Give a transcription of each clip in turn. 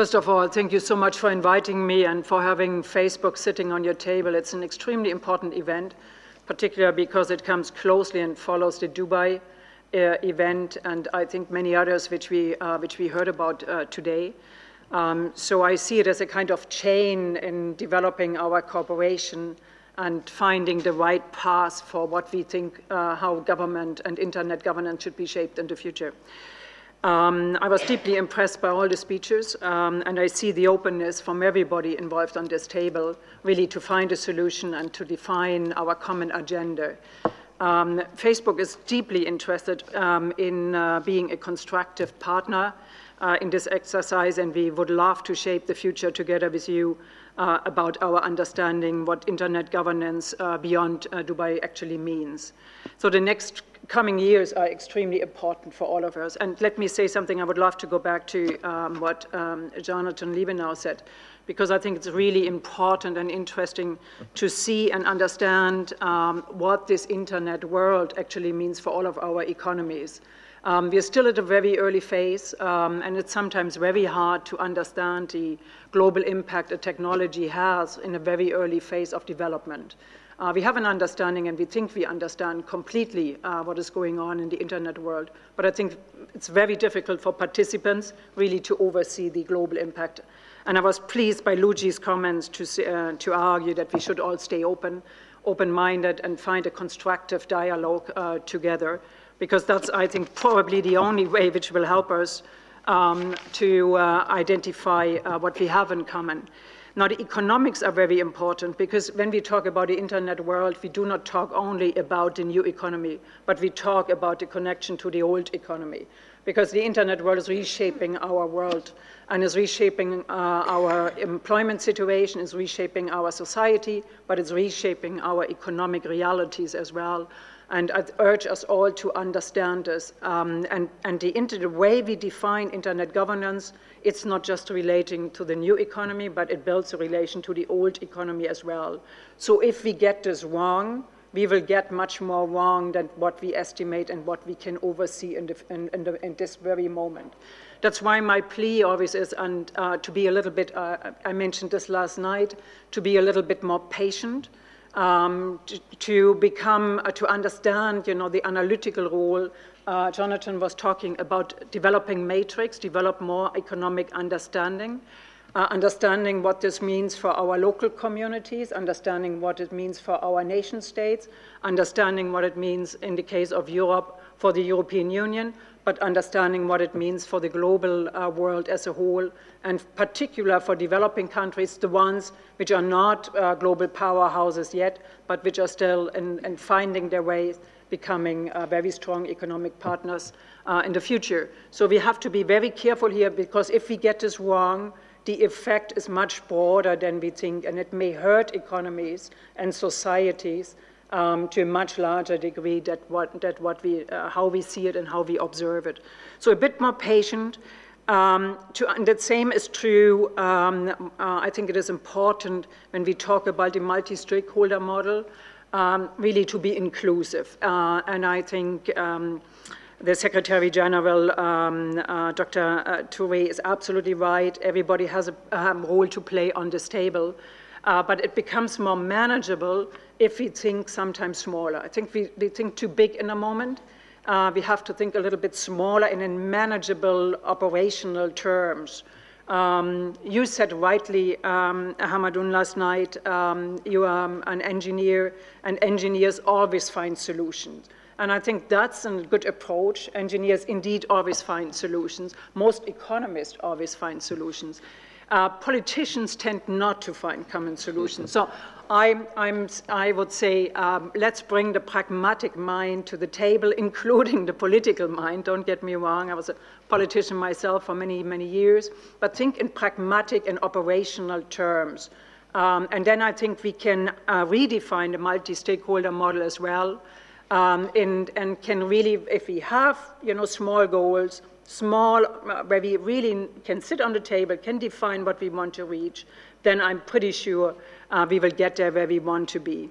First of all, thank you so much for inviting me and for having Facebook sitting on your table. It's an extremely important event, particularly because it comes closely and follows the Dubai event, and I think many others which we heard about today. So I see it as a kind of chain in developing our cooperation and finding the right path for what we think how government and internet governance should be shaped in the future. I was deeply impressed by all the speeches, and I see the openness from everybody involved on this table, really to find a solution and to define our common agenda. Facebook is deeply interested in being a constructive partner in this exercise, and we would love to shape the future together with you about our understanding what internet governance beyond Dubai actually means. So the next coming years are extremely important for all of us. And let me say something, I would love to go back to what Jonathan Liebenau said, because I think it's really important and interesting to see and understand what this internet world actually means for all of our economies. We are still at a very early phase, and it's sometimes very hard to understand the global impact a technology has in a very early phase of development. We have an understanding, and we think we understand completely what is going on in the internet world, but I think it's very difficult for participants really to oversee the global impact. And I was pleased by Luigi's comments to argue that we should all stay open-minded and find a constructive dialogue together, because that's, I think, probably the only way which will help us to identify what we have in common. Now, the economics are very important, because when we talk about the internet world, we do not talk only about the new economy, but we talk about the connection to the old economy, because the internet world is reshaping our world and is reshaping our employment situation, is reshaping our society, but it's reshaping our economic realities as well. And I urge us all to understand this. And the way we define internet governance, it's not just relating to the new economy, but it builds a relation to the old economy as well. So if we get this wrong, we will get much more wrong than what we estimate and what we can oversee in this very moment. That's why my plea always is to be a little bit, I mentioned this last night, to be a little bit more patient, to understand, the analytical role. Jonathan was talking about developing matrix, develop more economic understanding, understanding what this means for our local communities, understanding what it means for our nation states, understanding what it means in the case of Europe for the European Union, but understanding what it means for the global world as a whole, and particular for developing countries, the ones which are not global powerhouses yet, but which are still in finding their way, becoming very strong economic partners in the future. So we have to be very careful here, because if we get this wrong, the effect is much broader than we think, and it may hurt economies and societies to a much larger degree than how we see it and how we observe it. So a bit more patient. And the same is true, I think it is important when we talk about the multi-stakeholder model, really to be inclusive. And I think the Secretary General, Dr. Touré, is absolutely right. Everybody has a role to play on this table. But it becomes more manageable if we think sometimes smaller. I think we think too big in a moment. We have to think a little bit smaller and in manageable operational terms. You said rightly, Hamadoun, last night, you are an engineer, and engineers always find solutions. And I think that's a good approach. Engineers indeed always find solutions. Most economists always find solutions. Politicians tend not to find common solutions. So I would say let's bring the pragmatic mind to the table, including the political mind. Don't get me wrong. I was a politician myself for many, many years. But think in pragmatic and operational terms. And then I think we can redefine the multi-stakeholder model as well. And can really, if we have, small goals, where we really can sit on the table, can define what we want to reach, then I'm pretty sure we will get there where we want to be.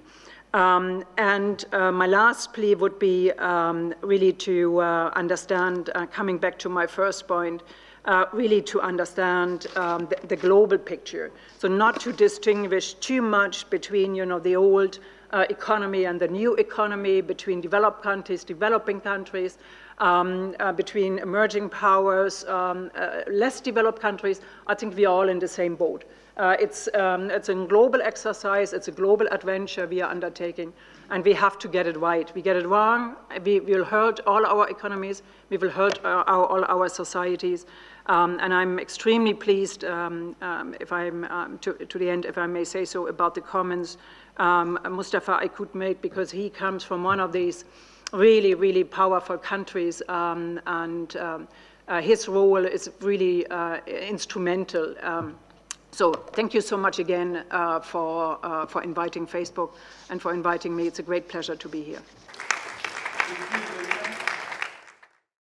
And my last plea would be really to understand, coming back to my first point, really to understand the global picture. So not to distinguish too much between, the old economy and the new economy, between developed countries, developing countries, between emerging powers, less developed countries. I think we are all in the same boat. It's a global exercise, it's a global adventure we are undertaking, and we have to get it right. We get it wrong, we will hurt all our economies, we will hurt all our societies, and I'm extremely pleased, if I'm to the end, if I may say so, about the comments Mustafa Aykut made, because he comes from one of these really, really powerful countries, and his role is really instrumental. So thank you so much again for inviting Facebook and for inviting me. It's a great pleasure to be here.